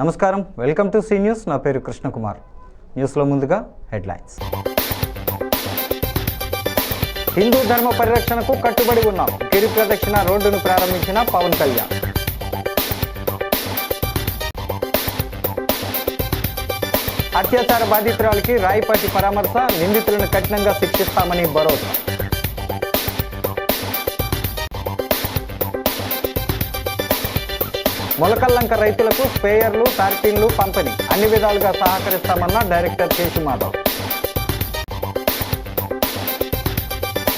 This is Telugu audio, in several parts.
నమస్కారం, వెల్కమ్ టు సి న్యూస్. నా పేరు కృష్ణకుమార్. న్యూస్లో ముందుగా హెడ్లైన్స్. హిందూ ధర్మ పరిరక్షణకు కట్టుబడి ఉన్నాం. గిరి ప్రదక్షిణ రోడ్డును ప్రారంభించిన పవన్ కళ్యాణ్. అత్యాచార బాధితురాలికి రాయపాటి పరామర్శ, నిందితులను కఠినంగా శిక్షిస్తామని భరోసా. మొలకల్లంక రైతులకు స్ప్రేయర్లు, టార్పిన్లు పంపిణీ అన్ని విధాలుగా సహకరిస్తామన్న డైరెక్టర్ కేశు మాధవ్.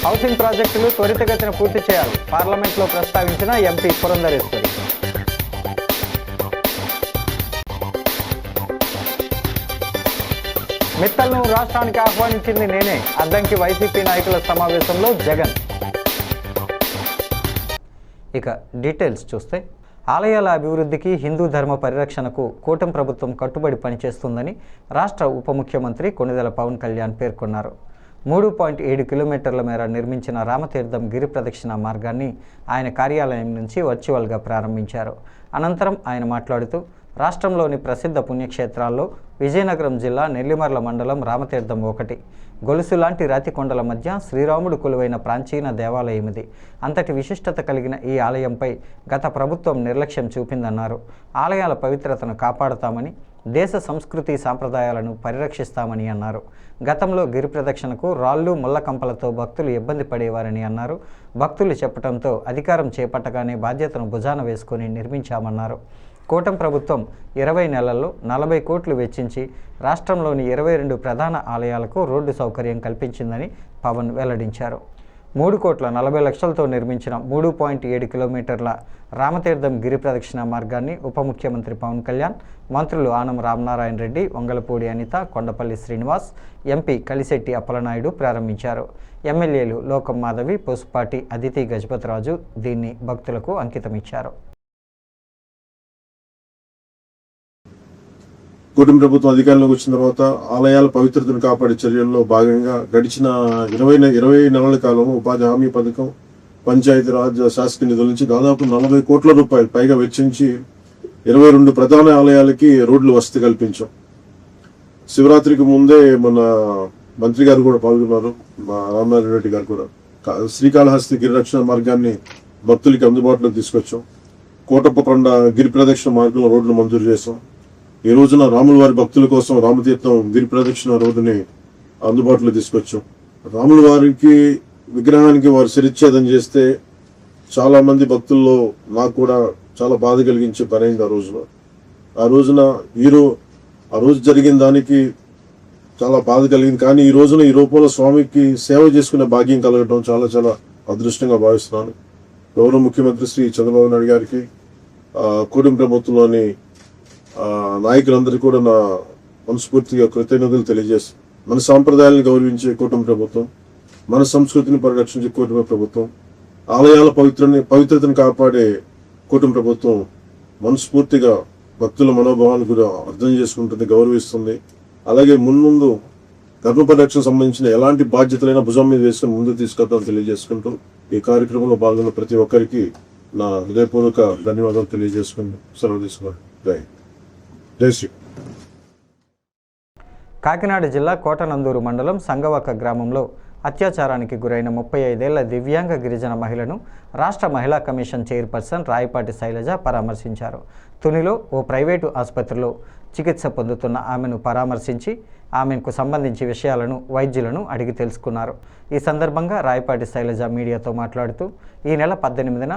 హౌసింగ్ ప్రాజెక్టులు త్వరితగతిన పూర్తి చేయాలి. పార్లమెంట్లో ప్రస్తావించిన ఎంపీ పురంధరేశ్వరి. మిత్తల్ను రాష్ట్రానికి ఆహ్వానించింది నేనే, అద్దంకి వైసీపీ నాయకుల సమావేశంలో జగన్. ఇక డీటెయిల్స్ చూస్తే, ఆలయాల అభివృద్ధికి, హిందూ ధర్మ పరిరక్షణకు కూటమి ప్రభుత్వం కట్టుబడి పనిచేస్తుందని రాష్ట్ర ఉప ముఖ్యమంత్రి కొణిదెల పవన్ కళ్యాణ్ పేర్కొన్నారు. 3.7 కిలోమీటర్ల మేర నిర్మించిన రామతీర్థం గిరి ప్రదక్షిణ మార్గాన్ని ఆయన కార్యాలయం నుంచి వర్చువల్గా ప్రారంభించారు. అనంతరం ఆయన మాట్లాడుతూ, రాష్ట్రంలోని ప్రసిద్ధ పుణ్యక్షేత్రాల్లో విజయనగరం జిల్లా నెల్లిమర్ల మండలం రామతీర్థం ఒకటి. గొలుసు లాంటి రాతి కొండల మధ్య శ్రీరాముడు కొలువైన ప్రాచీన దేవాలయం ఇది. అంతటి విశిష్టత కలిగిన ఈ ఆలయంపై గత ప్రభుత్వం నిర్లక్ష్యం చూపిందన్నారు. ఆలయాల పవిత్రతను కాపాడుతామని, దేశ సంస్కృతి సాంప్రదాయాలను పరిరక్షిస్తామని అన్నారు. గతంలో గిరి ప్రదక్షిణకు రాళ్ళు, ముళ్ళ కంపలతో భక్తులు ఇబ్బంది పడేవారని అన్నారు. భక్తులు చెప్పడంతో అధికారం చేపట్టగానే బాధ్యతను భుజాన వేసుకొని నిర్మించామన్నారు. కూటమి ప్రభుత్వం 20 నెలల్లో 40 కోట్లు వెచ్చించి రాష్ట్రంలోని 22 ప్రధాన ఆలయాలకు రోడ్డు సౌకర్యం కల్పించిందని పవన్ వెల్లడించారు. 3,40,00,000తో నిర్మించిన 3.7 కిలోమీటర్ల రామతీర్థం గిరి ప్రదక్షిణ మార్గాన్ని ఉప ముఖ్యమంత్రి పవన్ కళ్యాణ్, మంత్రులు ఆనం రామనారాయణ రెడ్డి, వంగలపూడి అనిత, కొండపల్లి శ్రీనివాస్, ఎంపీ కలిశెట్టి అప్పలనాయుడు ప్రారంభించారు. ఎమ్మెల్యేలు లోకం మాధవి, పసుపాటి అదితి గజపతిరాజు దీన్ని భక్తులకు అంకితమిచ్చారు. కూటమి ప్రభుత్వం అధికారంలోకి వచ్చిన తర్వాత ఆలయాల పవిత్రతను కాపాడే చర్యల్లో భాగంగా గడిచిన 20 నెలల కాలంలో ఉపాధి హామీ పథకం, పంచాయతీరాజ్ శాసక నిధుల నుంచి దాదాపు 40 కోట్ల రూపాయలు పైగా వెచ్చించి 22 ప్రధాన ఆలయాలకి రోడ్లు వసతి కల్పించాం. శివరాత్రికి ముందే మన మంత్రి గారు కూడా పాల్గొన్నారు, మా రామనారాయణ రెడ్డి గారు కూడా. శ్రీకాళహస్తి గిరి రక్షణ మార్గాన్ని భక్తులకి అందుబాటులోకి తీసుకొచ్చాం. కోటప్పకొండ గిరి ప్రదక్షిణ మార్గంలో రోడ్లు మంజూరు చేశాం. ఈ రోజున రాముల వారి భక్తుల కోసం రామతీర్థం గిరి ప్రదక్షిణ రోడ్డుని అందుబాటులో తీసుకొచ్చాం. రాముల వారికి విగ్రహానికి వారు శిరచ్ఛేదం చేస్తే చాలా మంది భక్తుల్లో నాకు కూడా చాలా బాధ కలిగించే పనైంది. ఆ రోజు జరిగిన దానికి చాలా బాధ కలిగింది. కానీ ఈ రోజున ఈ రూపంలో స్వామికి సేవ చేసుకునే భాగ్యం కలగడం చాలా చాలా అదృష్టంగా భావిస్తున్నాను. గౌరవ ముఖ్యమంత్రి శ్రీ చంద్రబాబు నాయుడు గారికి, కూటమి ప్రభుత్వంలోని నాయకులందరికీ కూడా నా మనస్ఫూర్తిగా కృతజ్ఞతలు తెలియజేస్తాను. మన సాంప్రదాయాలను గౌరవించే కూటమి ప్రభుత్వం, మన సంస్కృతిని పరిరక్షించే కూటమి ప్రభుత్వం, ఆలయాల పవిత్రతను కాపాడే కూటమి ప్రభుత్వం మనస్ఫూర్తిగా భక్తుల మనోభావాలను కూడా అర్థం చేసుకుంటుంది, గౌరవిస్తుంది. అలాగే మున్ముందు ధర్మ పరిరక్షణ సంబంధించిన ఎలాంటి బాధ్యతలైనా భుజం మీద వేసుకుని ముందుకు తీసుకెళ్తామని తెలియజేసుకుంటూ ఈ కార్యక్రమంలో పాల్గొన్న ప్రతి ఒక్కరికి నా హృదయపూర్వక ధన్యవాదాలు తెలియజేసుకుని సెలవు తీసుకోండి. జై శ్రీ. కాకినాడ జిల్లా కోటనందూరు మండలం సంగవక గ్రామంలో అత్యాచారానికి గురైన 35 ఏళ్ల దివ్యాంగ గిరిజన మహిళను రాష్ట్ర మహిళా కమిషన్ చైర్పర్సన్ రాయపాటి శైలజ పరామర్శించారు. తునిలో ఓ ప్రైవేటు ఆసుపత్రిలో చికిత్స పొందుతున్న ఆమెను పరామర్శించి ఆమెకు సంబంధించి విషయాలను వైద్యులను అడిగి తెలుసుకున్నారు. ఈ సందర్భంగా రాయపాటి శైలజ మీడియాతో మాట్లాడుతూ, ఈ నెల 18న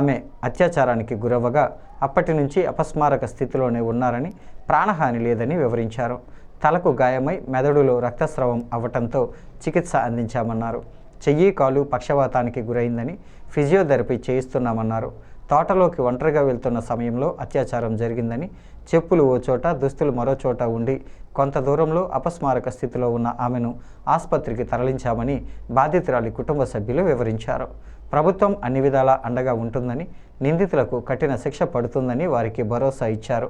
ఆమె అత్యాచారానికి గురవ్వగా అప్పటి నుంచి అపస్మారక స్థితిలోనే ఉన్నారని, ప్రాణహాని లేదని వివరించారు. తలకు గాయమై మెదడులో రక్తస్రావం అవ్వటంతో చికిత్స అందించామన్నారు. చెయ్యి, కాలు పక్షవాతానికి గురైందని ఫిజియోథెరపీ చేయిస్తున్నామన్నారు. తోటలోకి ఒంటరిగా వెళ్తున్న సమయంలో అత్యాచారం జరిగిందని, చెప్పులు ఓ చోట, దుస్తులు మరో చోట ఉండి కొంత దూరంలో అపస్మారక స్థితిలో ఉన్న ఆమెను ఆసుపత్రికి తరలించామని బాధితురాలి కుటుంబ సభ్యులు వివరించారు. ప్రభుత్వం అన్ని విధాలా అండగా ఉంటుందని, నిందితులకు కఠిన శిక్ష పడుతుందని వారికి భరోసా ఇచ్చారు.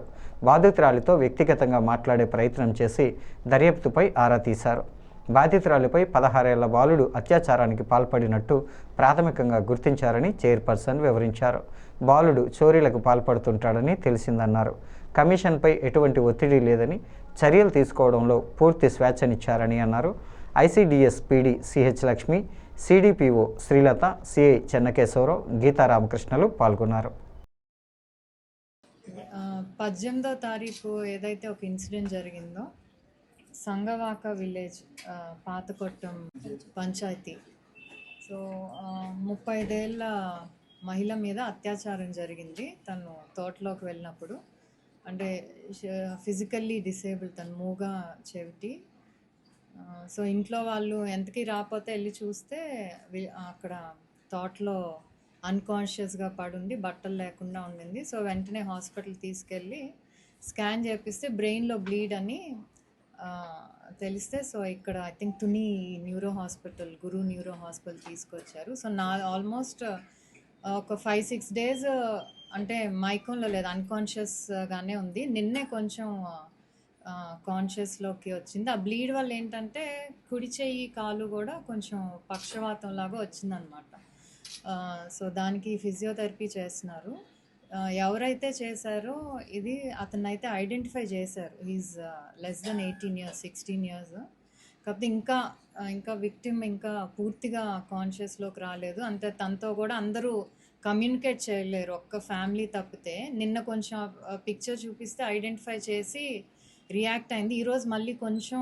బాధితురాలితో వ్యక్తిగతంగా మాట్లాడే ప్రయత్నం చేసి దర్యాప్తుపై ఆరా తీశారు. బాధితురాలిపై 16 ఏళ్ల బాలుడు అత్యాచారానికి పాల్పడినట్టు ప్రాథమికంగా గుర్తించారని చైర్పర్సన్ వివరించారు. బాలుడు చోరీలకు పాల్పడుతుంటాడని తెలిసిందన్నారు. కమిషన్పై ఎటువంటి ఒత్తిడి లేదని, చర్యలు తీసుకోవడంలో పూర్తి స్వేచ్ఛనిచ్చారని అన్నారు. ICDS PD CH Lakshmi, CDPO Srilatha, CI Chennakesavarao, Geetha రామకృష్ణలు పాల్గొన్నారు. 18వ తారీఖు ఏదైతే ఒక ఇన్సిడెంట్ జరిగిందో, సంగవాక విలేజ్, పాతకొట్టం పంచాయతీ. సో 35 ఏళ్ళ మహిళ మీద అత్యాచారం జరిగింది. తను తోటలోకి వెళ్ళినప్పుడు, అంటే ఫిజికల్లీ డిసేబుల్, తను మూగ చెవిటి. సో ఇంట్లో వాళ్ళు ఎంతకీ రాకపోతే వెళ్ళి చూస్తే అక్కడ తోటలో అన్కాన్షియస్గా పడుండి బట్టలు లేకుండా ఉండింది. సో వెంటనే హాస్పిటల్ తీసుకెళ్ళి స్కాన్ చేపిస్తే బ్రెయిన్లో బ్లీడ్ అని తెలిస్తే, సో ఇక్కడ I think Tuni neuro hospital, Guru neuro hospital తీసుకొచ్చారు. సో ఆల్మోస్ట్ ఒక 5-6 డేస్ అంటే మైకంలో లేదు, అన్కాన్షియస్గానే ఉంది. నిన్నే కొంచెం కాన్షియస్లోకి వచ్చింది. ఆ బ్లీడ్ వల్ల ఏంటంటే కుడి చెయ్యి, కాలు కూడా కొంచెం పక్షవాతం లాగా వచ్చిందనమాట. సో దానికి ఫిజియోథెరపీ చేస్తున్నారు. ఎవరైతే చేశారో ఇది అతన్నైతే ఐడెంటిఫై చేశారు. Is less than 18 years, 16 years. కాకపోతే ఇంకా విక్టిమ్ ఇంకా పూర్తిగా కాన్షియస్లోకి రాలేదు. అంతే, తనతో కూడా అందరూ కమ్యూనికేట్ చేయలేరు, ఒక్క ఫ్యామిలీ తప్పితే. నిన్న కొంచెం పిక్చర్ చూపిస్తే ఐడెంటిఫై చేసి రియాక్ట్ అయింది. ఈరోజు మళ్ళీ కొంచెం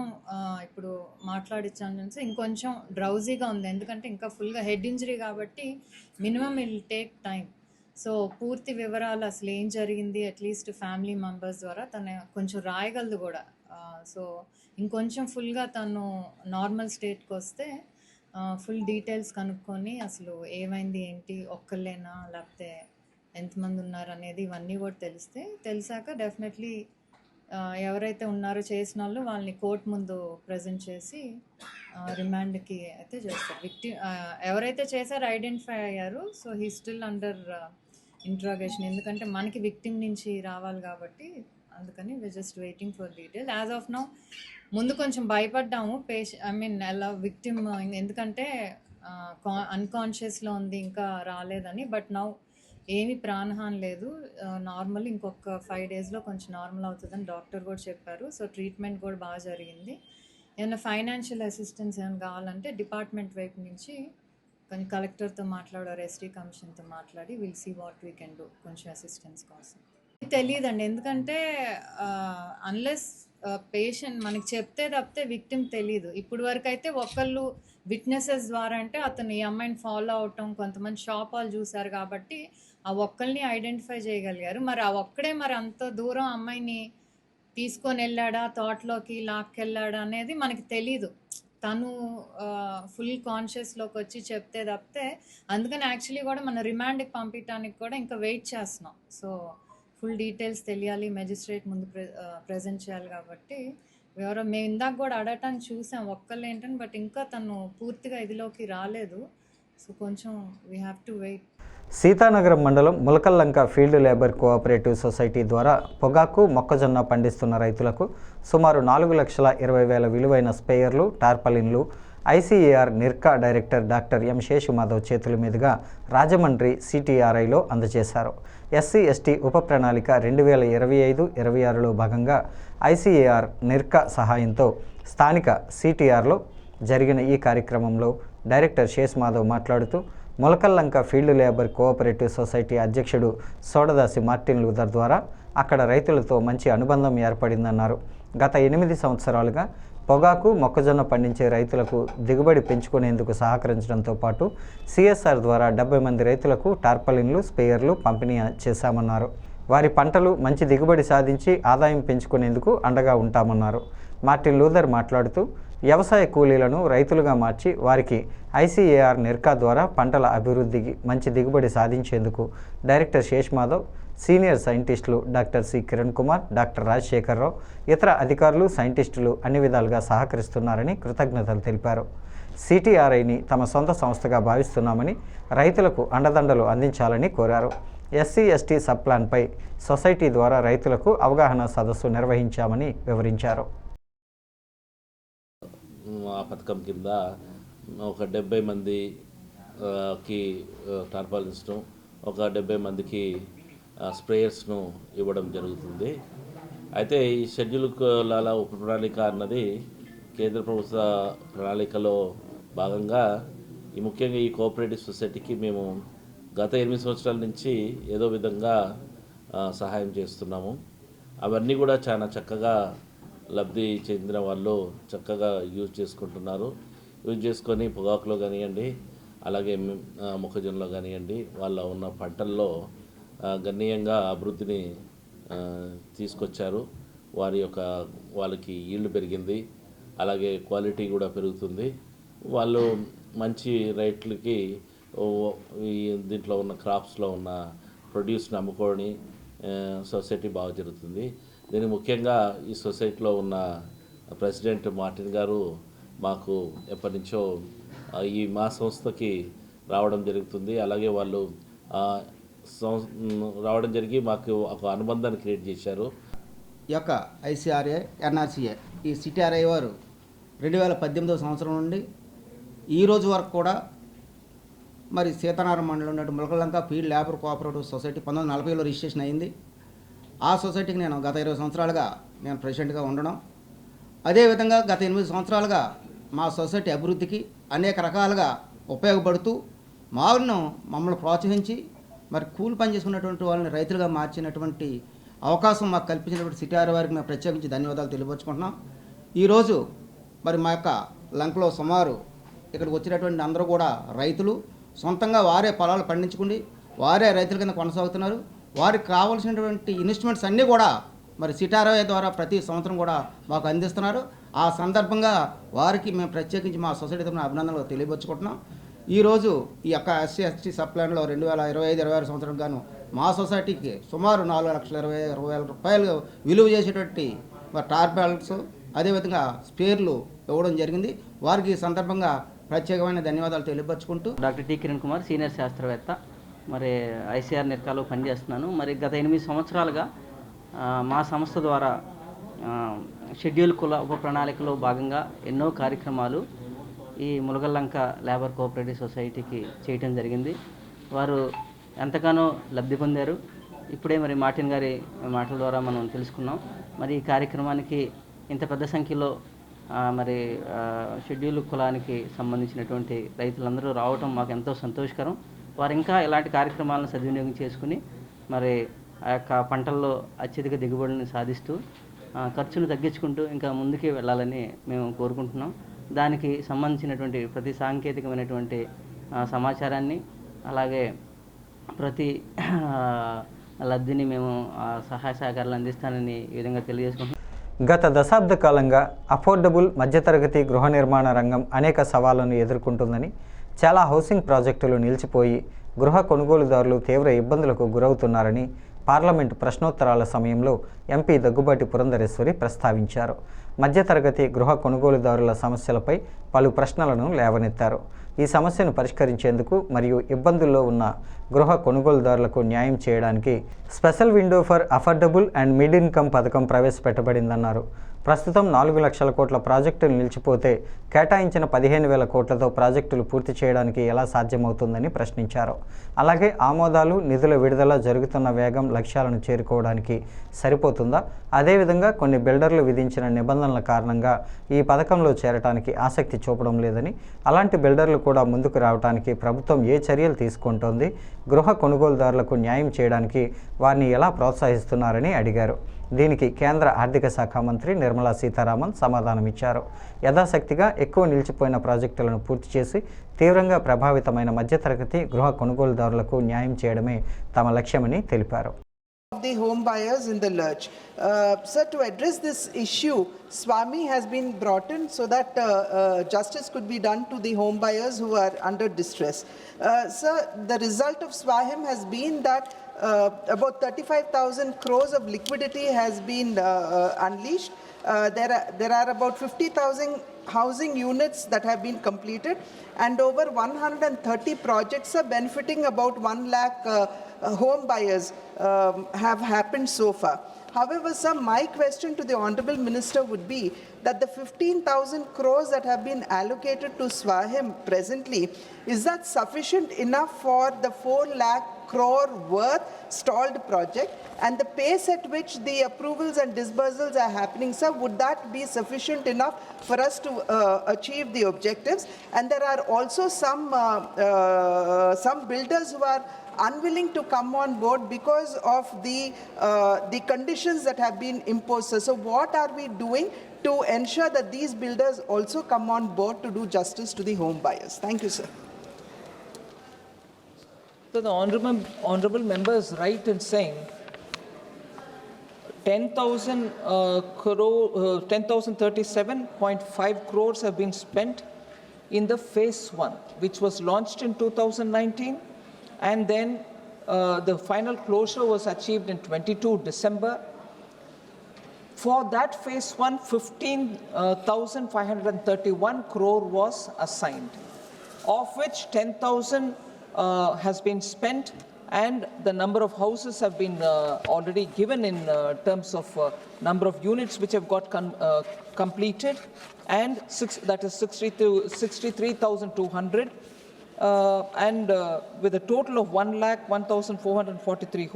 ఇప్పుడు మాట్లాడించాను, ఇంకొంచెం డ్రౌజీగా ఉంది. ఎందుకంటే ఇంకా ఫుల్గా హెడ్ ఇంజరీ కాబట్టి మినిమం ఇల్ టేక్ టైం. సో పూర్తి వివరాలు అసలు ఏం జరిగింది అట్లీస్ట్ ఫ్యామిలీ మెంబర్స్ ద్వారా తను కొంచెం రాయగలదు కూడా. సో ఇంకొంచెం ఫుల్గా తను నార్మల్ స్టేట్కి వస్తే ఫుల్ డీటెయిల్స్ కనుక్కొని అసలు ఏమైంది, ఏంటి, ఒక్కళ్ళేనా లేకపోతే ఎంతమంది ఉన్నారు అనేది ఇవన్నీ కూడా తెలిసాక డెఫినెట్లీ ఎవరైతే ఉన్నారో చేసిన వాళ్ళు వాళ్ళని కోర్టు ముందు ప్రజెంట్ చేసి రిమాండ్కి అయితే చేస్తారు. విక్టిమ్ ఎవరైతే చేశారో ఐడెంటిఫై అయ్యారు. So he still under interrogation. ఎందుకంటే మనకి విక్టిమ్ నుంచి రావాలి కాబట్టి, అందుకని we just waiting for detail. As of now ముందు కొంచెం భయపడ్డాము ఎలా విక్టిమ్, ఎందుకంటే అన్కాన్షియస్లో ఉంది, ఇంకా రాలేదని. బట్ నౌ ఏమీ ప్రాణహాని లేదు, నార్మల్. ఇంకొక 5 daysలో కొంచెం నార్మల్ అవుతుందని డాక్టర్ కూడా చెప్పారు. సో ట్రీట్మెంట్ కూడా బాగా జరిగింది. ఏమైనా ఫైనాన్షియల్ అసిస్టెన్స్ ఏమైనా కావాలంటే డిపార్ట్మెంట్ వైపు నుంచి కొంచెం కలెక్టర్తో మాట్లాడారు, ఎస్టీ కమిషన్తో మాట్లాడి will see what we can do కొంచెం అసిస్టెన్స్ కోసం. తెలియదండి, ఎందుకంటే అన్లెస్ పేషెంట్ మనకి చెప్తే తప్పితే విక్టిమ్ తెలీదు. ఇప్పుడు వరకు అయితే ఒకళ్ళు విట్నెసెస్ ద్వారా అంటే అతను ఈ అమ్మాయిని ఫాలో అవటం, కొంతమంది షాప్ వాళ్ళు చూశారు కాబట్టి ఆ ఒక్కరిని ఐడెంటిఫై చేయగలిగారు. మరి ఆ ఒక్కడే మరి అంత దూరం అమ్మాయిని తీసుకొని వెళ్ళాడా, తోటలోకి లాక్కెళ్ళాడా అనేది మనకి తెలీదు. తను ఫుల్ కాన్షియస్లోకి వచ్చి చెప్తే తప్పితే, అందుకని యాక్చువల్లీ కూడా మన రిమాండ్కి పంపించడానికి కూడా ఇంకా వెయిట్ చేస్తున్నాం. సో ఫుల్ డీటెయిల్స్ తెలియాలి, మెజిస్ట్రేట్ ముందు ప్రజెంట్ చేయాలి కాబట్టి మేము ఇందాక కూడా అడగటానికి చూసాం ఒక్కళ్ళు ఏంటని. బట్ ఇంకా తను పూర్తిగా ఇదిలోకి రాలేదు. సో కొంచెం we have to wait. Sitanagaram మండలం Mulakallanka field labour cooperative society ద్వారా పొగాకు, మొక్కజొన్న పండిస్తున్న రైతులకు సుమారు 4,20,000 విలువైన స్ప్రేయర్లు, టార్పలిన్లు ICAR NIRCA director doctor M Seshumadhav చేతుల మీదుగా రాజమండ్రి సిటీఆర్ఐలో అందజేశారు. ఎస్సీ ఎస్టీ ఉప ప్రణాళిక 2025-26లో భాగంగా ఐసీఏఆర్ నిర్కా సహాయంతో స్థానిక సిటీఆర్లో జరిగిన ఈ కార్యక్రమంలో డైరెక్టర్ శేషుమాధవ్ మాట్లాడుతూ, Mulakallanka field labour cooperative society అధ్యక్షుడు సోడదాసి మార్టిన్ లూథర్ ద్వారా అక్కడ రైతులతో మంచి అనుబంధం ఏర్పడిందన్నారు. గత 8 సంవత్సరాలుగా పొగాకు, మొక్కజొన్న పండించే రైతులకు దిగుబడి పెంచుకునేందుకు సహకరించడంతో పాటు సిఎస్ఆర్ ద్వారా 70 మంది రైతులకు టార్పలిన్లు, స్ప్రేయర్లు పంపిణీ చేశామన్నారు. వారి పంటలు మంచి దిగుబడి సాధించి ఆదాయం పెంచుకునేందుకు అండగా ఉంటామన్నారు. మార్టిన్ లూథర్ మాట్లాడుతూ, వ్యవసాయ కూలీలను రైతులుగా మార్చి వారికి ఐసీఏఆర్ నిర్కా ద్వారా పంటల అభివృద్ధికి మంచి దిగుబడి సాధించేందుకు డైరెక్టర్ శేషుమాధవ్, సీనియర్ సైంటిస్టులు doctor C Kiran Kumar, doctor Rajasekhara Rao, ఇతర అధికారులు, సైంటిస్టులు అన్ని విధాలుగా సహకరిస్తున్నారని కృతజ్ఞతలు తెలిపారు. సిటీఆర్ఐని తమ సొంత సంస్థగా భావిస్తున్నామని, రైతులకు అండదండలు అందించాలని కోరారు. ఎస్సీ ఎస్టీ సబ్ ప్లాన్పై సొసైటీ ద్వారా రైతులకు అవగాహన సదస్సు నిర్వహించామని వివరించారు. ఆ పథకం కింద ఒక 70 మందికి టార్పాలిన్స్ను, ఒక 70 మందికి స్ప్రేయర్స్ను ఇవ్వడం జరుగుతుంది. అయితే ఈ షెడ్యూల్ కులాల ఉప ప్రణాళిక అన్నది కేంద్ర ప్రభుత్వ ప్రణాళికలో భాగంగా ముఖ్యంగా ఈ కోఆపరేటివ్ సొసైటీకి మేము గత 8 సంవత్సరాల నుంచి ఏదో విధంగా సహాయం చేస్తున్నాము. అవన్నీ కూడా చాలా చక్కగా లబ్ధి చెందిన వాళ్ళు చక్కగా యూజ్ చేసుకుంటున్నారు. యూజ్ చేసుకొని పొగాకులో కానివ్వండి, అలాగే మొక్కజొన్నలో కానివ్వండి, వాళ్ళ ఉన్న పంటల్లో గణనీయంగా అభివృద్ధిని తీసుకొచ్చారు. వాళ్ళకి ఈల్డ్ పెరిగింది, అలాగే క్వాలిటీ కూడా పెరుగుతుంది. వాళ్ళు మంచి రేట్లకి దీంట్లో ఉన్న క్రాప్స్లో ఉన్న ప్రొడ్యూస్ని అమ్ముకొని సొసైటీ బాగా జరుగుతుంది. దీనికి ముఖ్యంగా ఈ సొసైటీలో ఉన్న ప్రెసిడెంట్ మార్టిన్ గారు మాకు ఎప్పటి నుంచో ఈ మా సంస్థకి రావడం జరుగుతుంది. అలాగే వాళ్ళు రావడం జరిగి మాకు ఒక అనుబంధాన్ని క్రియేట్ చేశారు. ఈ యొక్క ఐసిఆర్ఏ, ఎన్ఆర్సీఏ, ఈ సిటిఆర్ఐ వారు 2018 సంవత్సరం నుండి ఈ రోజు వరకు కూడా మరి సీతారామ మండలం ఉన్నట్టు Mulakalanka field labour cooperative society 1940లో రిజిస్ట్రేషన్ అయింది. ఆ సొసైటీకి నేను గత 20 సంవత్సరాలుగా నేను ప్రెసిడెంట్గా ఉండడం, అదేవిధంగా గత 8 సంవత్సరాలుగా మా సొసైటీ అభివృద్ధికి అనేక రకాలుగా ఉపయోగపడుతూ మమ్మల్ని ప్రోత్సహించి మరి కూలి పని చేసుకున్నటువంటి వాళ్ళని రైతులుగా మార్చినటువంటి అవకాశం మాకు కల్పించినటువంటి సిటిఆర్ వారికి మేము ప్రత్యేకించి ధన్యవాదాలు తెలియపరుచుకుంటున్నాం. ఈరోజు మరి మా యొక్క లంకలో సుమారు ఇక్కడికి వచ్చినటువంటి అందరూ కూడా రైతులు, సొంతంగా వారే పొలాలు పండించుకుని వారే రైతుల కింద కొనసాగుతున్నారు. వారికి కావాల్సినటువంటి ఇన్వెస్ట్మెంట్స్ అన్నీ కూడా మరి సిటారవే ద్వారా ప్రతి సంవత్సరం కూడా మాకు అందిస్తున్నారు. ఆ సందర్భంగా వారికి మేము ప్రత్యేకించి మా సొసైటీ తరఫున అభినందనలు తెలియపరుచుకుంటున్నాం. ఈరోజు ఈ యొక్క SC/ST సప్లాన్లో 2025-26 సంవత్సరం గాను మా సొసైటీకి సుమారు 4,20,000 రూపాయలు విలువ చేసేటువంటి టార్పాల్స్, అదేవిధంగా స్పేర్లు ఇవ్వడం జరిగింది. వారికి ఈ సందర్భంగా ప్రత్యేకమైన ధన్యవాదాలు తెలియపరుచుకుంటూ doctor T Kiran Kumar, senior శాస్త్రవేత్త, మరి ICR నిర్కాలో పనిచేస్తున్నాను. మరి గత 8 సంవత్సరాలుగా మా సంస్థ ద్వారా షెడ్యూల్ కుల ఉప ప్రణాళికలో భాగంగా ఎన్నో కార్యక్రమాలు ఈ ములగల్లంక లేబర్ కోఆపరేటివ్ సొసైటీకి చేయటం జరిగింది. వారు ఎంతగానో లబ్ధి పొందారు. ఇప్పుడే మరి మార్టిన్ గారి మాటల ద్వారా మనం తెలుసుకున్నాం. మరి ఈ కార్యక్రమానికి ఇంత పెద్ద సంఖ్యలో మరి షెడ్యూల్ కులానికి సంబంధించినటువంటి రైతులందరూ రావటం మాకు ఎంతో సంతోషకరం. వారు ఇంకా ఇలాంటి కార్యక్రమాలను సద్వినియోగం చేసుకుని మరి ఆ యొక్క పంటల్లో అత్యధిక దిగుబడిని సాధిస్తూ ఖర్చును తగ్గించుకుంటూ ఇంకా ముందుకే వెళ్ళాలని మేము కోరుకుంటున్నాం. దానికి సంబంధించినటువంటి ప్రతి సాంకేతికమైనటువంటి సమాచారాన్ని, అలాగే ప్రతి లబ్ధిని మేము సహాయ సహకారాలు అందిస్తానని ఈ విధంగా తెలియజేసుకుంటున్నాం. గత దశాబ్ద కాలంగా అఫోర్డబుల్ మధ్యతరగతి గృహ నిర్మాణ రంగం అనేక సవాళ్లను ఎదుర్కొంటుందని, చాలా హౌసింగ్ ప్రాజెక్టులు నిలిచిపోయి గృహ కొనుగోలుదారులు తీవ్ర ఇబ్బందులకు గురవుతున్నారని పార్లమెంటు ప్రశ్నోత్తరాల సమయంలో ఎంపీ దగ్గుబాటి పురంధరేశ్వరి ప్రస్తావించారు. మధ్యతరగతి గృహ కొనుగోలుదారుల సమస్యలపై పలు ప్రశ్నలను లేవనెత్తారు. ఈ సమస్యను పరిష్కరించేందుకు మరియు ఇబ్బందుల్లో ఉన్న గృహ కొనుగోలుదారులకు న్యాయం చేయడానికి special window for affordable and mid income పథకం ప్రవేశపెట్టబడిందన్నారు. ప్రస్తుతం 4 లక్షల కోట్ల ప్రాజెక్టులు నిలిచిపోతే కేటాయించిన 15,000 కోట్లతో ప్రాజెక్టులు పూర్తి చేయడానికి ఎలా సాధ్యమవుతుందని ప్రశ్నించారు. అలాగే ఆమోదాలు, నిధుల విడుదల జరుగుతున్న వేగం లక్ష్యాలను చేరుకోవడానికి సరిపోతుందా? అదేవిధంగా కొన్ని బిల్డర్లు విధించిన నిబంధనల కారణంగా ఈ పథకంలో చేరడానికి ఆసక్తి చూపడం లేదని, అలాంటి బిల్డర్లు కూడా ముందుకు రావడానికి ప్రభుత్వం ఏ చర్యలు తీసుకుంటోంది, గృహ కొనుగోలుదారులకు న్యాయం చేయడానికి వారిని ఎలా ప్రోత్సహిస్తున్నారని అడిగారు. దీనికి కేంద్ర ఆర్థిక శాఖ మంత్రి నిర్మలా సీతారామన్ సమాధానమిచ్చారు. యథాశక్తిగా ఎక్కువ నిలిచిపోయిన ప్రాజెక్టులను పూర్తి చేసి తీవ్రంగా ప్రభావితమైన మధ్యతరగతి గృహ కొనుగోలుదారులకు న్యాయం చేయడమే తమ లక్ష్యమని తెలిపారు. The home buyers in the lurch. Sir, to address this issue, Swami has been brought in so that justice could be done to the home buyers who are under distress. Sir, the result of Swahim has been that about 35,000 crores of liquidity has been unleashed. There are about 50,000 housing units that have been completed, and over 130 projects are benefiting about 1 lakh home buyers have happened so far. However, sir, my question to the Honorable Minister would be that the 15,000 crores that have been allocated to Swahim presently, is that sufficient enough for the 4 lakh crore worth stalled project, and the pace at which the approvals and disbursals are happening, sir, would that be sufficient enough for us to achieve the objectives? And there are also some builders who are unwilling to come on board because of the conditions that have been imposed, sir. So what are we doing to ensure that these builders also come on board to do justice to the home buyers? Thank you, sir. So the honorable member is right in saying 10,037.5 crores have been spent in the phase 1, which was launched in 2019, and then the final closure was achieved in 22 December. For that phase 1, 15,531 crore was assigned, of which 10,000 has been spent, and the number of houses have been already given in terms of number of units which have got completed, and that is 63,200, and with a total of 1,01,443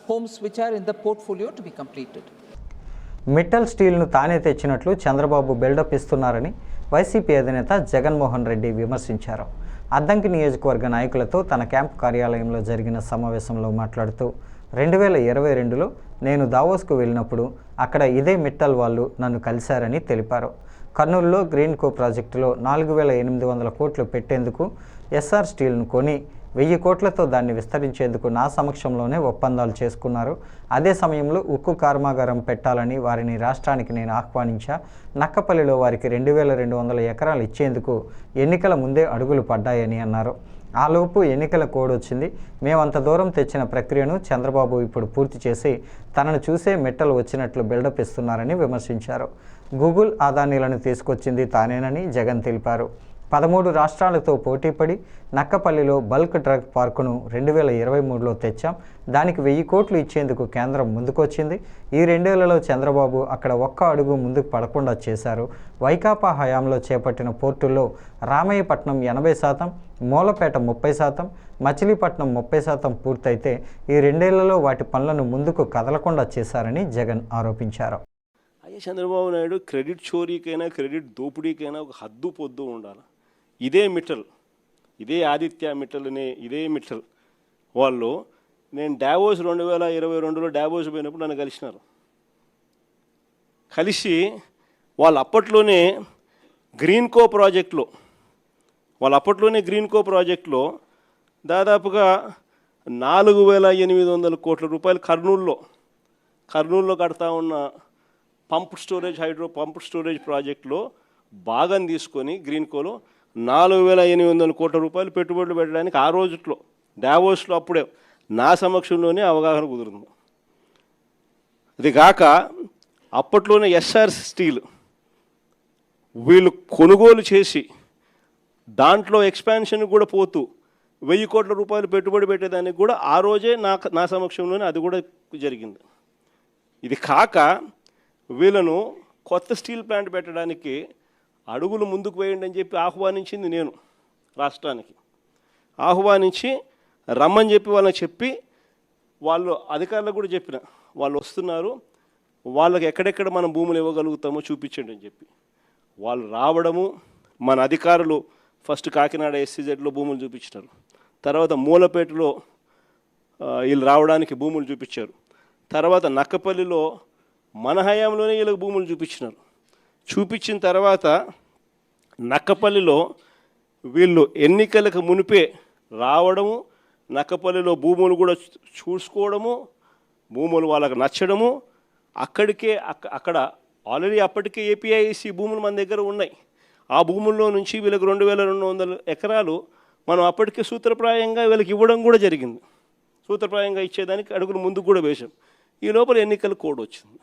homes which are in the portfolio to be completed. Mittal స్టీల్ను తానే తెచ్చినట్లు చంద్రబాబు బిల్డప్ ఇస్తున్నారని వైసీపీ అధినేత జగన్మోహన్ రెడ్డి విమర్శించారు. అద్దంకి నియోజకవర్గ నాయకులతో తన క్యాంపు కార్యాలయంలో జరిగిన సమావేశంలో మాట్లాడుతూ 2022లో నేను దావోస్కు వెళ్ళినప్పుడు అక్కడ ఇదే మిట్టల్ వాళ్ళు నన్ను కలిశారని తెలిపారు. కర్నూలులో గ్రీన్కో ప్రాజెక్టులో 4,800 కోట్లు పెట్టేందుకు ఎస్ఆర్ స్టీల్ను కొని 1000 కోట్లతో దాన్ని విస్తరించేందుకు నా సమక్షంలోనే ఒప్పందాలు చేసుకున్నారు. అదే సమయంలో ఉక్కు కర్మాగారం పెట్టాలని వారిని రాష్ట్రానికి నేను ఆహ్వానించా. నక్కపల్లిలో వారికి 2,200 ఎకరాలు ఇచ్చేందుకు ఎన్నికల ముందే అడుగులు పడ్డాయని అన్నారు. ఆలోపు ఎన్నికల కోడ్ వచ్చింది. మేమంత దూరం తెచ్చిన ప్రక్రియను చంద్రబాబు ఇప్పుడు పూర్తి చేసి తనను చూసే మెట్టలు వచ్చినట్లు బిల్డప్ ఇస్తున్నారని విమర్శించారు. గూగుల్ అదానీలను తీసుకొచ్చింది తానేనని జగన్ తెలిపారు. 13 రాష్ట్రాలతో పోటీపడి నక్కపల్లిలో బల్క్ డ్రగ్ పార్కును 2023లో తెచ్చాం. దానికి 1000 కోట్లు ఇచ్చేందుకు కేంద్రం ముందుకొచ్చింది. ఈ 2 ఏళ్లలో చంద్రబాబు అక్కడ ఒక్క అడుగు ముందుకు పడకుండా చేశారు. వైకాపా హయాంలో చేపట్టిన పోర్టుల్లో రామయ్యపట్నం 80%, మూలపేట 30%, మచిలీపట్నం 30% పూర్తయితే ఈ 2 ఏళ్లలో వాటి పనులను ముందుకు కదలకుండా చేశారని జగన్ ఆరోపించారు. అయ్యే చంద్రబాబు నాయుడు క్రెడిట్ చోరీకైనా క్రెడిట్ దోపిడీకైనా ఒక హద్దు పొద్దు ఉండాలి. ఇదే మిట్టల్, ఇదే ఆదిత్య మిట్టల్ అనే ఇదే మిట్టల్ వాళ్ళు నేను డావోస్ 2022లో డావోస్ పోయినప్పుడు నన్ను కలిసినారు. కలిసి వాళ్ళు అప్పట్లోనే గ్రీన్కో ప్రాజెక్టులో దాదాపుగా 4,800 కోట్ల రూపాయలు కర్నూలులో కడతా ఉన్న పంప్ స్టోరేజ్ ప్రాజెక్టులో భాగం తీసుకొని గ్రీన్కోలో 4,800 కోట్ల రూపాయలు పెట్టుబడులు పెట్టడానికి ఆ రోజుట్లో డావోస్లో అప్పుడే నా సమక్షంలోనే అవగాహన కుదురుంది. ఇది కాక అప్పట్లోనే ఎస్ఆర్ స్టీల్ వీళ్ళు కొనుగోలు చేసి దాంట్లో ఎక్స్పాన్షన్ కూడా పోతూ 1000 కోట్ల రూపాయలు పెట్టుబడి పెట్టేదానికి కూడా ఆ రోజే నా సమక్షంలోనే అది కూడా జరిగింది. ఇది కాక వీళ్ళను కొత్త స్టీల్ ప్లాంట్ పెట్టడానికి అడుగులు ముందుకు వేయండి అని చెప్పి ఆహ్వానించింది నేను. రాష్ట్రానికి ఆహ్వానించి రమ్మని చెప్పి వాళ్ళకి చెప్పి వాళ్ళు అధికారులకు కూడా చెప్పిన వాళ్ళు వస్తున్నారు, వాళ్ళకి ఎక్కడెక్కడ మనం భూములు ఇవ్వగలుగుతామో చూపించండి అని చెప్పి వాళ్ళు రావడము, మన అధికారులు ఫస్ట్ కాకినాడ SCZలో భూములు చూపించినారు, తర్వాత మూలపేటలో వీళ్ళు రావడానికి భూములు చూపించారు, తర్వాత నక్కపల్లిలో మన హయాంలోనే వీళ్ళకి భూములు చూపించినారు. చూపించిన తర్వాత నక్కపల్లిలో వీళ్ళు ఎన్నికలకు మునిపే రావడము, నక్కపల్లిలో భూములు కూడా చూసుకోవడము, భూములు వాళ్ళకు నచ్చడము, అక్కడ ఆల్రెడీ అప్పటికే APIC భూములు మన దగ్గర ఉన్నాయి. ఆ భూముల్లో నుంచి వీళ్ళకి 2,200 ఎకరాలు మనం అప్పటికే సూత్రప్రాయంగా వీళ్ళకి ఇవ్వడం కూడా జరిగింది. సూత్రప్రాయంగా ఇచ్చేదానికి అడుగులు ముందుకు కూడా వేశాం. ఈ లోపల ఎన్నికల కోడ్ వచ్చింది.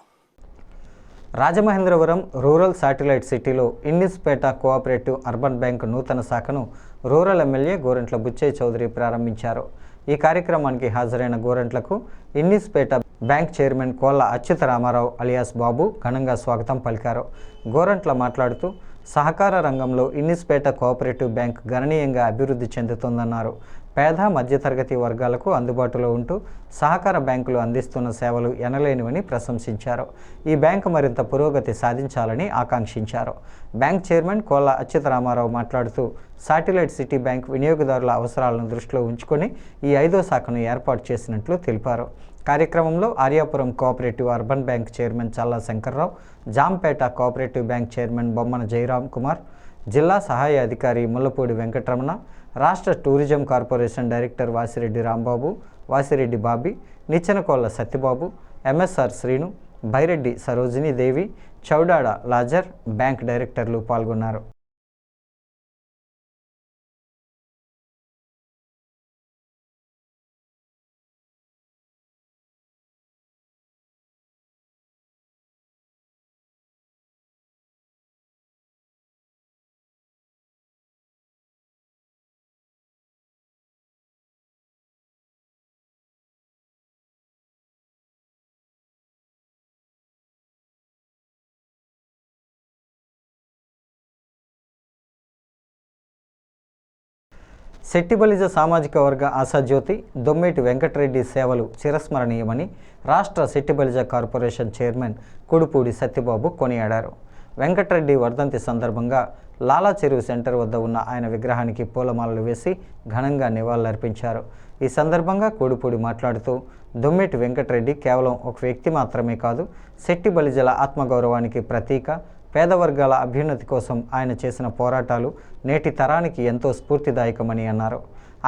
రాజమహేంద్రవరం రూరల్ శాటిలైట్ సిటీలో ఇండిస్పేట కోఆపరేటివ్ అర్బన్ బ్యాంక్ నూతన శాఖను రూరల్ ఎమ్మెల్యే గోరంట్ల బుచ్చయ్య చౌదరి ప్రారంభించారు. ఈ కార్యక్రమానికి హాజరైన గోరంట్లకు ఇండిస్పేట బ్యాంక్ చైర్మన్ కోళ్ల అచ్యుత రామారావు అలియాస్ బాబు ఘనంగా స్వాగతం పలికారు. గోరంట్ల మాట్లాడుతూ సహకార రంగంలో ఇన్నిస్పేట కోఆపరేటివ్ బ్యాంక్ గణనీయంగా అభివృద్ధి చెందుతుందన్నారు. పేద మధ్యతరగతి వర్గాలకు అందుబాటులో ఉంటూ సహకార బ్యాంకులు అందిస్తున్న సేవలు ఎనలేనివని ప్రశంసించారు. ఈ బ్యాంకు మరింత పురోగతి సాధించాలని ఆకాంక్షించారు. బ్యాంక్ చైర్మన్ కోళ్ళ అచ్యుతరామారావు మాట్లాడుతూ శాటిలైట్ సిటీ బ్యాంక్ వినియోగదారుల అవసరాలను దృష్టిలో ఉంచుకొని ఈ 5వ శాఖను ఏర్పాటు చేసినట్లు తెలిపారు. కార్యక్రమంలో Aryapuram cooperative urban bank chairman Challa Shankarrao, Jampeta cooperative bank chairman Bommana Jayaram Kumar, జిల్లా సహాయ అధికారి ముల్లపూడి వెంకటరమణ, రాష్ట్ర tourism corporation director Vasireddy Rambabu, Vasireddy Bobby, Nichenakolla Satyababu, MSR Srinu, Byreddy Sarojinidevi, Choudada Lazar bank డైరెక్టర్లు పాల్గొన్నారు. శెట్టిబలిజ సామాజిక వర్గ ఆశాజ్యోతి దొమ్మేటి వెంకటరెడ్డి సేవలు చిరస్మరణీయమని రాష్ట్ర శెట్టిబలిజ కార్పొరేషన్ చైర్మన్ కుడుపూడి సత్యబాబు కొనియాడారు. వెంకటరెడ్డి వర్ధంతి సందర్భంగా లాలా చెరువు సెంటర్ వద్ద ఉన్న ఆయన విగ్రహానికి పూలమాలలు వేసి ఘనంగా నివాళులర్పించారు. ఈ సందర్భంగా కుడుపూడి మాట్లాడుతూ దొమ్మేటి వెంకటరెడ్డి కేవలం ఒక వ్యక్తి మాత్రమే కాదు, శెట్టిబలిజల ఆత్మగౌరవానికి ప్రతీక. పేద వర్గాల అభ్యున్నతి కోసం ఆయన చేసిన పోరాటాలు నేటి తరానికి ఎంతో స్ఫూర్తిదాయకమని అన్నారు.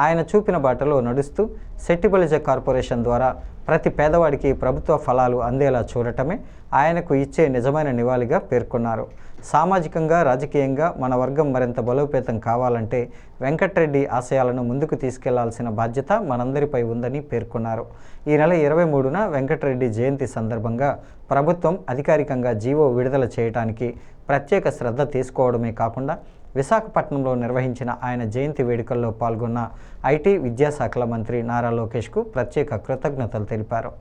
ఆయన చూపిన బాటలో నడుస్తూ శెట్టిబలిజ కార్పొరేషన్ ద్వారా ప్రతి పేదవాడికి ప్రభుత్వ ఫలాలు అందేలా చూడటమే ఆయనకు ఇచ్చే నిజమైన నివాళిగా పేర్కొన్నారు. సామాజికంగా, రాజకీయంగా మన వర్గం మరింత బలోపేతం కావాలంటే వెంకటరెడ్డి ఆశయాలను ముందుకు తీసుకెళ్లాల్సిన బాధ్యత మనందరిపై ఉందని పేర్కొన్నారు. ఈ నెల 23న వెంకటరెడ్డి జయంతి సందర్భంగా ప్రభుత్వం అధికారికంగా జీవో విడుదల చేయడానికి ప్రత్యేక శ్రద్ధ తీసుకోవడమే కాకుండా విశాఖపట్నంలో నిర్వహించిన ఆయన జయంతి వేడుకల్లో పాల్గొన్న ఐటీ, విద్యాశాఖల మంత్రి నారా లోకేష్కు ప్రత్యేక కృతజ్ఞతలు తెలిపారు.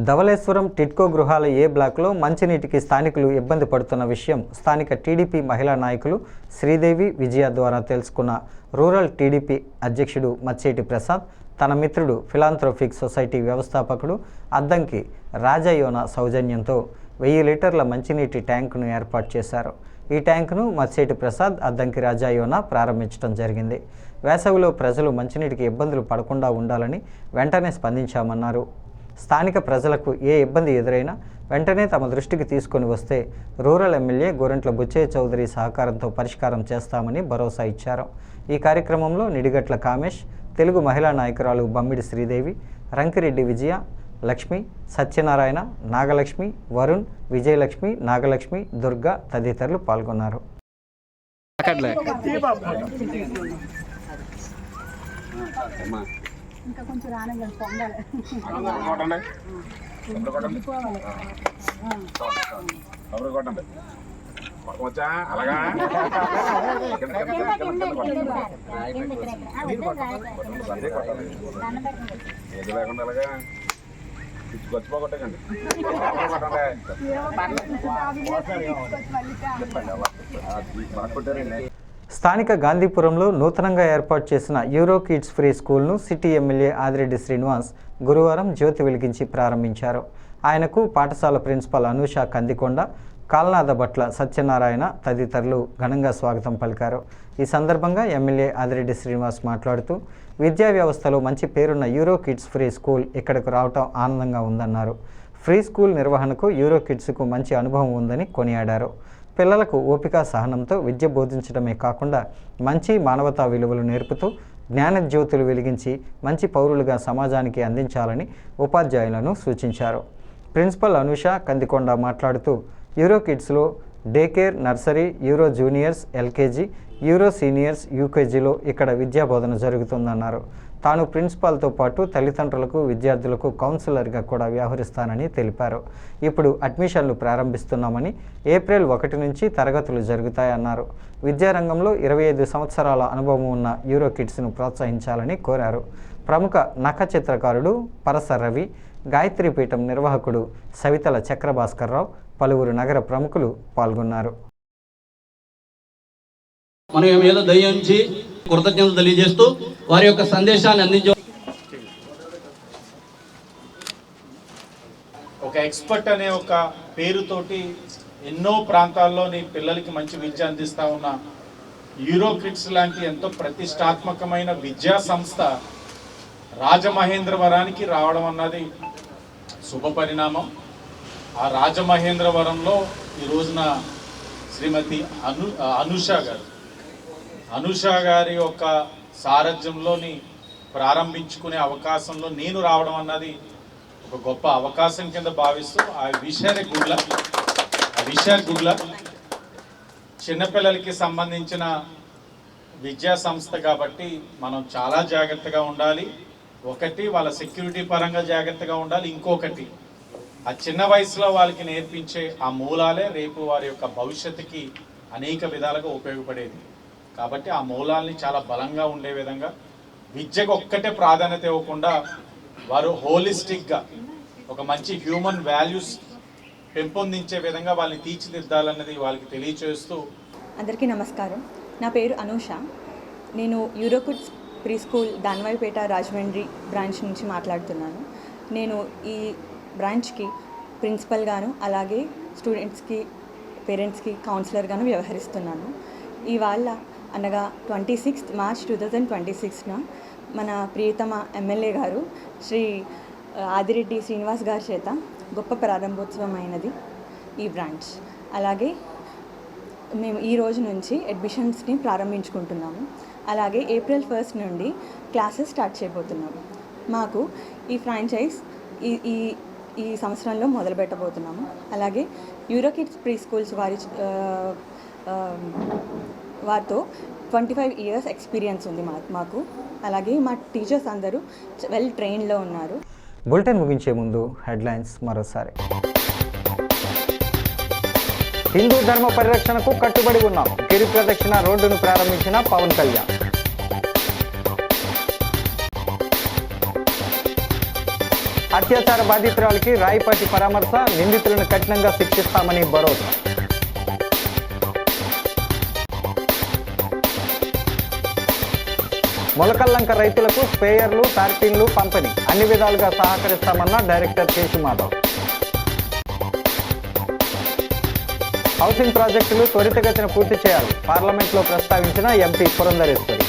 ధవళేశ్వరం టిడ్కో గృహాల ఏ బ్లాక్లో మంచినీటికి స్థానికులు ఇబ్బంది పడుతున్న విషయం స్థానిక టీడీపీ మహిళా నాయకులు శ్రీదేవి, విజయ ద్వారా తెలుసుకున్న రూరల్ టీడీపీ అధ్యక్షుడు మచ్చేటి ప్రసాద్ తన మిత్రుడు ఫిలాంథ్రోపిక్ సొసైటీ వ్యవస్థాపకుడు అద్దంకి రాజయోన సౌజన్యంతో 1000 లీటర్ల మంచినీటి ట్యాంకును ఏర్పాటు చేశారు. ఈ ట్యాంకును మచ్చేటి ప్రసాద్, అద్దంకి రాజయోన ప్రారంభించడం జరిగింది. వేసవిలో ప్రజలు మంచినీటికి ఇబ్బందులు పడకుండా ఉండాలని వెంటనే స్పందించామన్నారు. స్థానిక ప్రజలకు ఏ ఇబ్బంది ఎదురైనా వెంటనే తమ దృష్టికి తీసుకొని వస్తే రూరల్ ఎమ్మెల్యే గోరంట్ల బుచ్చయ్య చౌదరి సహకారంతో పరిష్కారం చేస్తామని భరోసా ఇచ్చారు. ఈ కార్యక్రమంలో నిడిగట్ల కామేష్, తెలుగు మహిళా నాయకురాలు బమ్మిడి శ్రీదేవి, రంకిరెడ్డి విజయ, లక్ష్మి, సత్యనారాయణ, నాగలక్ష్మి, వరుణ్, విజయలక్ష్మి, నాగలక్ష్మి, దుర్గా తదితరులు పాల్గొన్నారు. ఇంకా కొంచెం రానంగా పొంగాలి వచ్చా అలాగా ఏది లేకుండా అలాగా వచ్చిపోగొట్టకండి కొట్టారండి. స్థానిక గాంధీపురంలో నూతనంగా ఏర్పాటు చేసిన యూరో కిడ్స్ ఫ్రీ స్కూల్ను సిటీ ఎమ్మెల్యే ఆదిరెడ్డి శ్రీనివాస్ గురువారం జ్యోతి వెలిగించి ప్రారంభించారు. ఆయనకు పాఠశాల ప్రిన్సిపల్ అనూష కందికొండ, కాల్నాద భట్ల సత్యనారాయణ తదితరులు ఘనంగా స్వాగతం పలికారు. ఈ సందర్భంగా ఎమ్మెల్యే ఆదిరెడ్డి శ్రీనివాస్ మాట్లాడుతూ విద్యా వ్యవస్థలో మంచి పేరున్న యూరో కిడ్స్ ఫ్రీ స్కూల్ ఇక్కడకు రావటం ఆనందంగా ఉందన్నారు. ఫ్రీ స్కూల్ నిర్వహణకు యూరో కిడ్స్కు మంచి అనుభవం ఉందని కొనియాడారు. పిల్లలకు ఓపిక సహనంతో విద్య బోధించడమే కాకుండా మంచి మానవతా విలువలు నేర్పుతూ జ్ఞానజ్యోతులు వెలిగించి మంచి పౌరులుగా సమాజానికి అందించాలని ఉపాధ్యాయులను సూచించారు. ప్రిన్సిపల్ అనూష కందికొండ మాట్లాడుతూ యూరో కిడ్స్లో day care, nursery, Euro juniors, LKG, Euro seniors, యూకేజీలో ఇక్కడ విద్యాబోధన జరుగుతుందన్నారు. తాను ప్రిన్సిపాల్తో పాటు తల్లిదండ్రులకు, విద్యార్థులకు కౌన్సిలర్గా కూడా వ్యవహరిస్తానని తెలిపారు. ఇప్పుడు అడ్మిషన్లు ప్రారంభిస్తున్నామని, ఏప్రిల్ 1 నుంచి తరగతులు జరుగుతాయన్నారు. విద్యారంగంలో 25 సంవత్సరాల అనుభవం ఉన్న యూరో కిడ్స్ను ప్రోత్సహించాలని కోరారు. ప్రముఖ నఖ చిత్రకారుడు పరస రవి, గాయత్రీపీఠం నిర్వాహకుడు సవితల చక్రభాస్కర్రావు, పలువురు నగర ప్రముఖులు పాల్గొన్నారు. మనం ఏదో దయించి కృతజ్ఞతలు తెలియజేస్తూ వారి యొక్క సందేశాన్ని అందించే ఒక ఎక్స్పర్ట్ అనే ఒక పేరుతోటి ఎన్నో ప్రాంతాల్లోని పిల్లలకి మంచి విద్య అందిస్తూ ఉన్న యూరో కిడ్స్ లాంటి ఎంతో ప్రతిష్టాత్మకమైన విద్యా సంస్థ రాజమహేంద్రవరానికి రావడం అన్నది శుభ పరిణామం. ఆ రాజమహేంద్రవరంలో ఈ రోజున శ్రీమతి అనూష గారి యొక్క సారథ్యంలోని ప్రారంభించుకునే అవకాశంలో నేను రావడం అన్నది ఒక గొప్ప అవకాశం కింద భావిస్తూ ఆ విషయాన్ని గుడ్ లక్. చిన్నపిల్లలకి సంబంధించిన విద్యా సంస్థ కాబట్టి మనం చాలా జాగ్రత్తగా ఉండాలి. ఒకటి, వాళ్ళ సెక్యూరిటీ పరంగా జాగ్రత్తగా ఉండాలి. ఇంకొకటి, ఆ చిన్న వయసులో వాళ్ళకి నేర్పించే ఆ మూలాలే రేపు వారి యొక్క భవిష్యత్తుకి అనేక విధాలుగా ఉపయోగపడేది. కాబట్టి ఆ మూలాల్ని చాలా బలంగా ఉండే విధంగా విద్యకు ఒక్కటే ప్రాధాన్యత ఇవ్వకుండా వారు హోలిస్టిక్గా ఒక మంచి హ్యూమన్ వాల్యూస్ పెంపొందించే విధంగా వాళ్ళని తీర్చిదిద్దాలన్నది వాళ్ళకి తెలియచేస్తూ. అందరికీ నమస్కారం. నా పేరు అనూష. నేను Euro kids pre school Danavaipeta Rajahmundry branch నుంచి మాట్లాడుతున్నాను. నేను ఈ బ్రాంచ్కి ప్రిన్సిపల్గాను అలాగే స్టూడెంట్స్కి, పేరెంట్స్కి కౌన్సిలర్గాను వ్యవహరిస్తున్నాను. ఇవాళ అనగా 26 మార్చ్ 2026న మన ప్రియతమ ఎమ్మెల్యే గారు శ్రీ ఆదిరెడ్డి శ్రీనివాస్ గారి చేత గొప్ప ప్రారంభోత్సవం అయినది ఈ బ్రాంచ్. అలాగే మేము ఈ రోజు నుంచి అడ్మిషన్స్ని ప్రారంభించుకుంటున్నాము. అలాగే ఏప్రిల్ 1 నుండి క్లాసెస్ స్టార్ట్ చేయబోతున్నాము. మాకు ఈ ఫ్రాంచైజ్ ఈ సంవత్సరంలో మొదలు పెట్టబోతున్నాము. అలాగే యూరో కిడ్స్ ప్రీ స్కూల్స్ వారితో 25 years ఎక్స్పీరియన్స్ ఉంది మాకు. అలాగే మా టీచర్స్ అందరూ వెల్ ట్రైన్లో ఉన్నారు. బులెటిన్ ముగించే ముందు హెడ్లైన్స్ మరోసారి. హిందూ ధర్మ పరిరక్షణకు కట్టుబడి ఉన్నాం. గిరి ప్రదక్షిణ రోడ్డును ప్రారంభించిన పవన్ కళ్యాణ్. అత్యాచార బాధితురాలికి రాయపాటి పరామర్శ, నిందితులను కఠినంగా శిక్షిస్తామని భరోసా. మొలకల్లంక రైతులకు స్ప్రేయర్లు, టార్పిన్లు పంపిణీ అన్ని విధాలుగా సహకరిస్తామన్న డైరెక్టర్ కేశు మాధవ్. హౌసింగ్ ప్రాజెక్టులు త్వరితగతిన పూర్తి చేయాలి. పార్లమెంట్లో ప్రస్తావించిన ఎంపీ పురంధరేశ్వరి.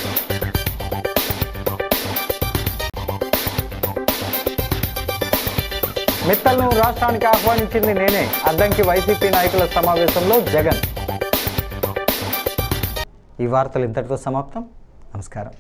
మిత్తల్ను రాష్ట్రానికి ఆహ్వానించింది నేనే, అద్దంకి వైసీపీ నాయకుల సమావేశంలో జగన్. ఈ వార్తలు ఇంతటితో సమాప్తం. నమస్కారం.